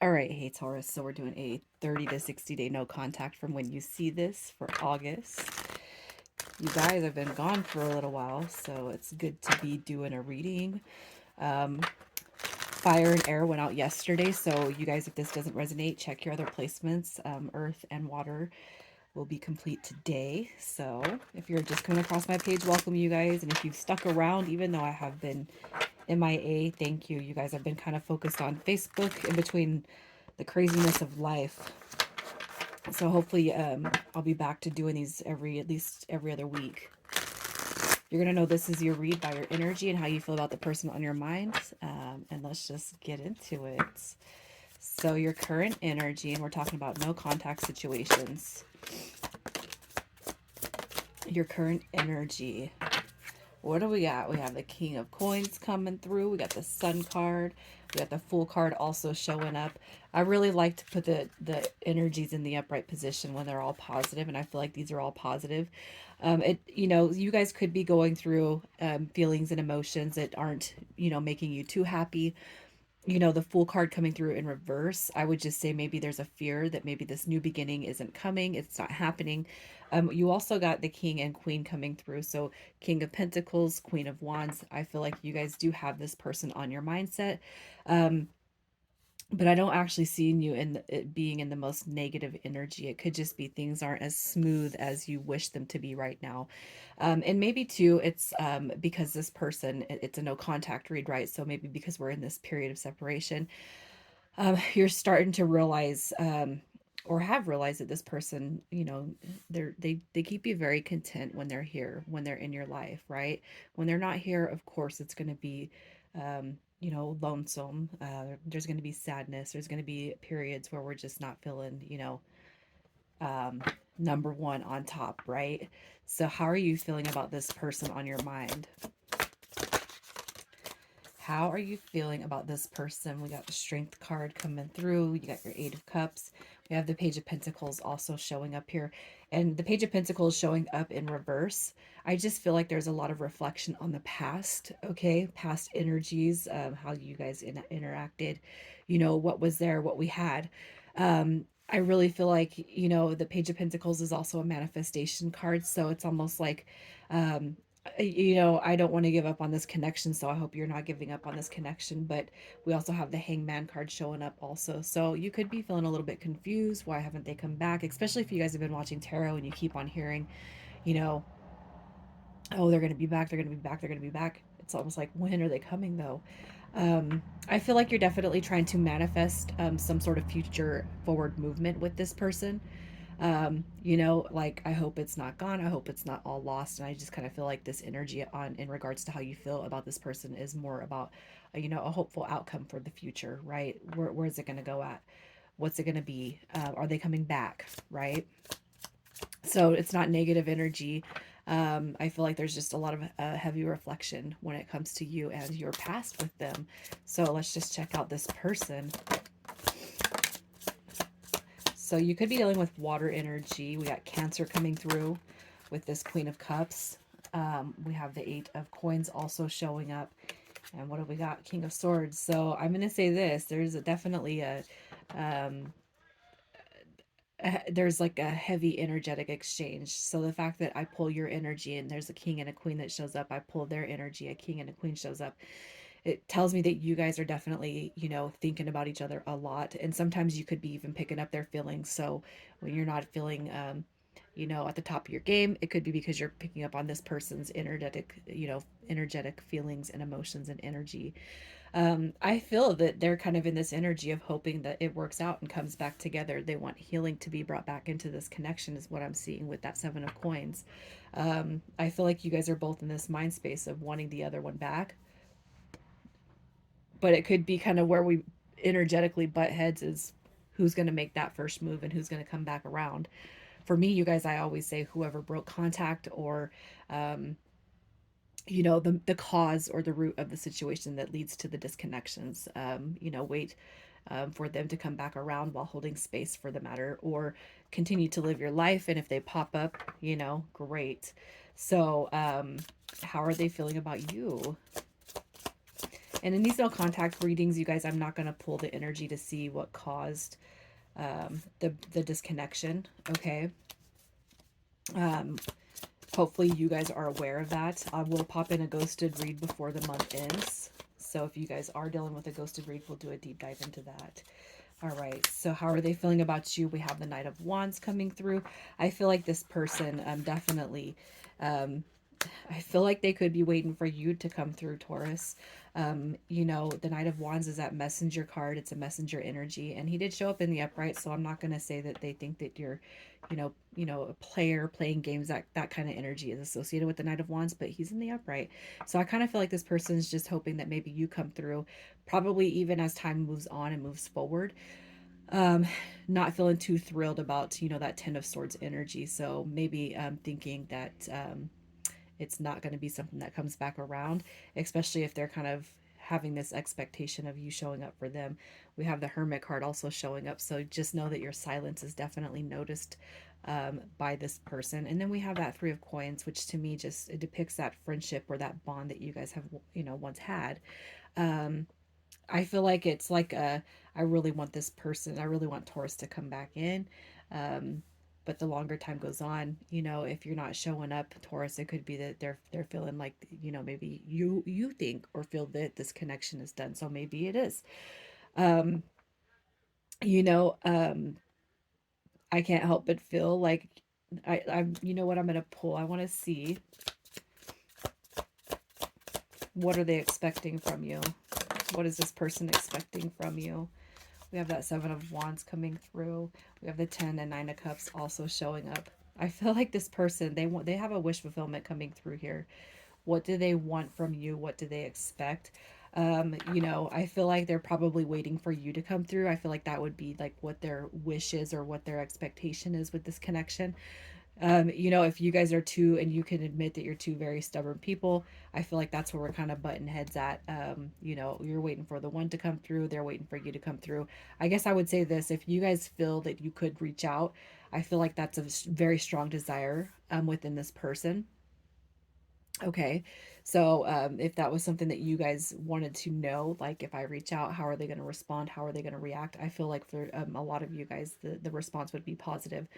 All right, hey Taurus, so we're doing a 30 to 60 day no contact from when you see this for August. You guys have been gone for a little while, so it's good to be doing a reading. Um, Fire and air went out yesterday, so you guys, if this doesn't resonate, check your other placements. Earth and water will be complete today. So if you're just coming across my page, welcome you guys. And if you've stuck around, even though I have been MIA, thank you. You guys have been kind of focused on Facebook in between the craziness of life. So hopefully I'll be back to doing these at least every other week. You're going to know this is your read by your energy and how you feel about the person on your mind. And let's just get into it. So your current energy, and we're talking about no contact situations. Your current energy. What do we got? We have the King of Coins coming through. We got the Sun card. We got the Fool card also showing up. I really like to put the energies in the upright position when they're all positive, and I feel like these are all positive. You guys could be going through feelings and emotions that aren't, making you too happy. The Fool card coming through in reverse, I would just say maybe there's a fear that maybe this new beginning isn't coming, it's not happening. You also got the King and Queen coming through. So King of Pentacles, Queen of Wands. I feel like you guys do have this person on your mindset. Um, but I don't actually see you in it being in the most negative energy. It could just be things aren't as smooth as you wish them to be right now. And maybe too, it's because this person, it's a no contact read, right? So maybe because we're in this period of separation, you're starting to realize, or have realized that this person, they keep you very content when they're here, when they're in your life, right? When they're not here, of course, it's going to be, lonesome. There's going to be sadness. There's going to be periods where we're just not feeling, um, number one on top, right? So, how are you feeling about this person on your mind? How are you feeling about this person? We got the Strength card coming through. You got your Eight of Cups. We have the Page of Pentacles also showing up here. And the Page of Pentacles showing up in reverse. I just feel like there's a lot of reflection on the past, okay? Past energies, how you guys interacted, what was there, what we had. I really feel like, the Page of Pentacles is also a manifestation card. So it's almost like, um, I don't want to give up on this connection, so I hope you're not giving up on this connection. But we also have the Hangman card showing up also. So you could be feeling a little bit confused. Why haven't they come back? Especially if you guys have been watching tarot and you keep on hearing, you know, oh, they're going to be back, they're going to be back, they're going to be back. It's almost like, when are they coming though? I feel like you're definitely trying to manifest some sort of future forward movement with this person. Like, I hope it's not gone, I hope it's not all lost. And I just kind of feel like this energy on in regards to how you feel about this person is more about a hopeful outcome for the future, right? Where's it going to go at? What's it going to be? Are they coming back, right? So it's not negative energy. I feel like there's just a lot of heavy reflection when it comes to you and your past with them. So let's just check out this person. So you could be dealing with water energy. We got Cancer coming through with this Queen of Cups. We have the Eight of Coins also showing up. And what do we got? King of Swords. So I'm going to say this. There's definitely um, there's like a heavy energetic exchange. So the fact that I pull your energy and there's a king and a queen that shows up, I pull their energy, a king and a queen shows up. It tells me that you guys are definitely, thinking about each other a lot. And sometimes you could be even picking up their feelings. So when you're not feeling, at the top of your game, it could be because you're picking up on this person's energetic feelings and emotions and energy. I feel that they're kind of in this energy of hoping that it works out and comes back together. They want healing to be brought back into this connection, is what I'm seeing with that Seven of Coins. I feel like you guys are both in this mind space of wanting the other one back, but it could be kind of where we energetically butt heads is who's going to make that first move and who's going to come back around. For me, you guys, I always say whoever broke contact, or um, the cause or the root of the situation that leads to the disconnections. Wait for them to come back around while holding space for the matter, or continue to live your life. And if they pop up, great. So how are they feeling about you? And in these no contact readings, you guys, I'm not going to pull the energy to see what caused the disconnection. Okay. Um, Hopefully you guys are aware of that. I will pop in a ghosted read before the month ends. So if you guys are dealing with a ghosted read, we'll do a deep dive into that. All right. So how are they feeling about you? We have the Knight of Wands coming through. I feel like this person definitely um, I feel like they could be waiting for you to come through, Taurus. You know, the Knight of Wands is that messenger card. It's a messenger energy, and he did show up in the upright. So I'm not going to say that they think that you're, a player playing games. That kind of energy is associated with the Knight of Wands, but he's in the upright. So I kind of feel like this person is just hoping that maybe you come through, probably even as time moves on and moves forward. Um, Not feeling too thrilled about that Ten of Swords energy. So maybe thinking that it's not going to be something that comes back around, especially if they're kind of having this expectation of you showing up for them. We have the Hermit card also showing up, so just know that your silence is definitely noticed by this person. And then we have that Three of Coins, which to me just it depicts that friendship or that bond that you guys have once had. Um, I feel like it's like I really want this person. I really want Taurus to come back in. Um, but the longer time goes on, if you're not showing up, Taurus, it could be that they're feeling like maybe you think or feel that this connection is done. So maybe it is. Um, you know, um, I can't help but feel like I'm. You know what I'm gonna pull? I want to see what are they expecting from you. What is this person expecting from you? We have that Seven of Wands coming through. We have the Ten and Nine of Cups also showing up. I feel like this person, they have a wish fulfillment coming through here. What do they want from you? What do they expect? I feel like they're probably waiting for you to come through. I feel like that would be like what their wish is or what their expectation is with this connection. If you guys are two and you can admit that you're two very stubborn people, I feel like that's where we're kind of butting heads at. You're waiting for the one to come through, they're waiting for you to come through. I guess I would say this: if you guys feel that you could reach out, I feel like that's a very strong desire within this person. Okay. So, if that was something that you guys wanted to know, like if I reach out, how are they going to respond? How are they going to react? I feel like for a lot of you guys, the response would be positive.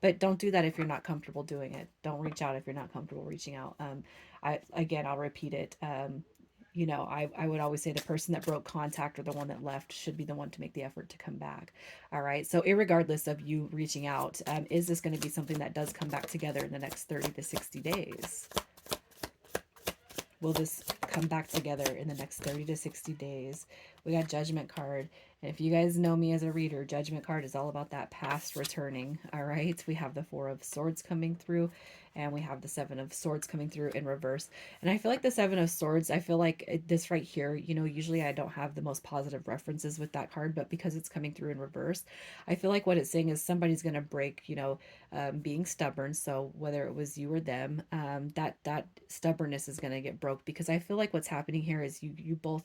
But don't do that if you're not comfortable doing it. Don't reach out if you're not comfortable reaching out. I'll repeat it. I would always say the person that broke contact or the one that left should be the one to make the effort to come back. All right. So, irregardless of you reaching out, is this going to be something that does come back together in the next 30 to 60 days? Will this come back together in the next 30 to 60 days? We got Judgment card. And if you guys know me as a reader, Judgment card is all about that past returning. All right. We have the Four of Swords coming through, and we have the Seven of Swords coming through in reverse. And I feel like the Seven of Swords, I feel like this right here, usually I don't have the most positive references with that card, but because it's coming through in reverse, I feel like what it's saying is somebody's going to break, being stubborn. So whether it was you or them, that stubbornness is going to get broke, because I feel like what's happening here is you both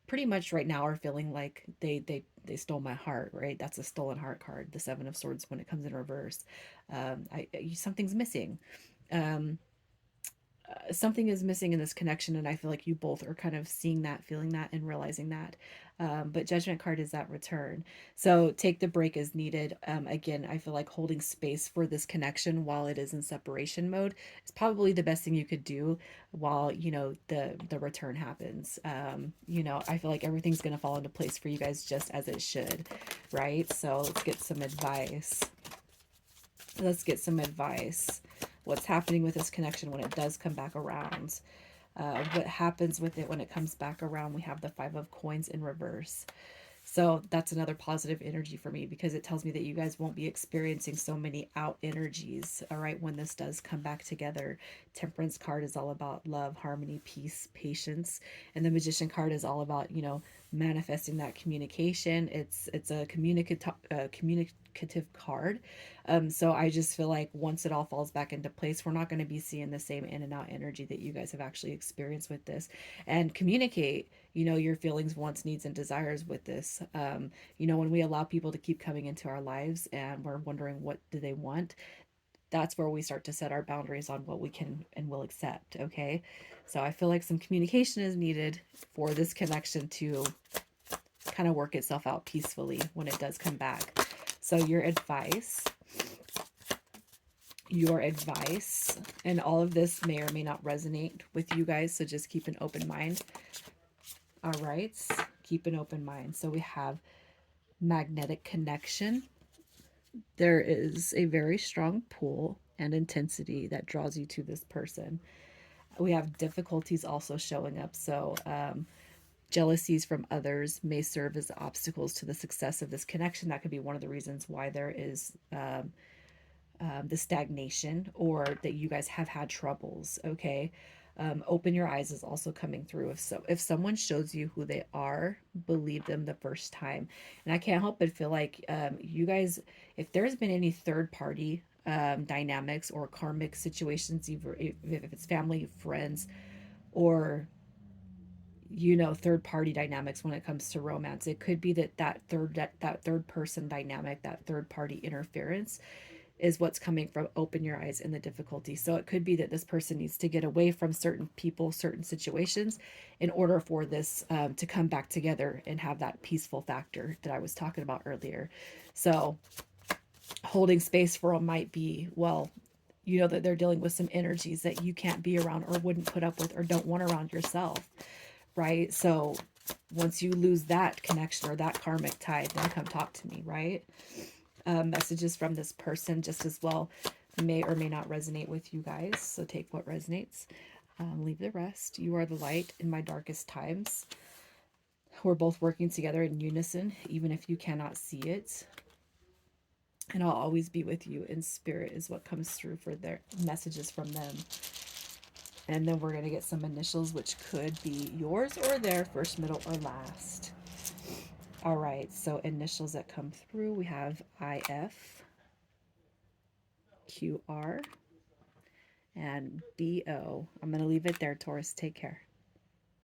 pretty much right now are feeling like they stole my heart, right? That's a stolen heart card, the Seven of Swords when it comes in reverse. Something's missing. Um, Something is missing in this connection, and I feel like you both are kind of seeing that, feeling that, and realizing that. But Judgment card is that return, so take the break as needed. Again, I feel like holding space for this connection while it is in separation mode is probably the best thing you could do while the return happens. I feel like everything's going to fall into place for you guys just as it should, right? So let's get some advice. What's happening with this connection when it does come back around? What happens with it when it comes back around? We have the Five of Coins in reverse. So that's another positive energy for me, because it tells me that you guys won't be experiencing so many out energies. All right, when this does come back together. Temperance card is all about love, harmony, peace, patience, and the Magician card is all about manifesting that communication. It's a communicative card. So I just feel like once it all falls back into place, we're not going to be seeing the same in and out energy that you guys have actually experienced with this. And communicate your feelings, wants, needs, and desires with this. When we allow people to keep coming into our lives and we're wondering what do they want, That's where we start to set our boundaries on what we can and will accept. Okay. So I feel like some communication is needed for this connection to kind of work itself out peacefully when it does come back. So your advice, and all of this may or may not resonate with you guys. So just keep an open mind. All right. Keep an open mind. So we have magnetic connection. There is a very strong pull and intensity that draws you to this person. We have difficulties also showing up. So, jealousies from others may serve as obstacles to the success of this connection. That could be one of the reasons why there is the stagnation, or that you guys have had troubles. Okay. Open your eyes is also coming through. If someone shows you who they are, believe them the first time. And I can't help but feel like, you guys, if there's been any third party dynamics or karmic situations, either if it's family, friends, or third party dynamics when it comes to romance, it could be that third person dynamic, that third party interference is what's coming from open your eyes in the difficulty. So it could be that this person needs to get away from certain people, certain situations, in order for this to come back together and have that peaceful factor that I was talking about earlier. So holding space for them might be, well, you know that they're dealing with some energies that you can't be around or wouldn't put up with or don't want around yourself, right? So once you lose that connection or that karmic tie, then come talk to me, right? Messages from this person just as well may or may not resonate with you guys. So take what resonates, leave the rest. You are the light in my darkest times. We're both working together in unison, even if you cannot see it. And I'll always be with you in spirit, is what comes through for their messages from them. And then we're going to get some initials, which could be yours or their first, middle, or last. All right, so initials that come through, we have IF, QR, and BO. I'm going to leave it there, Taurus. Take care.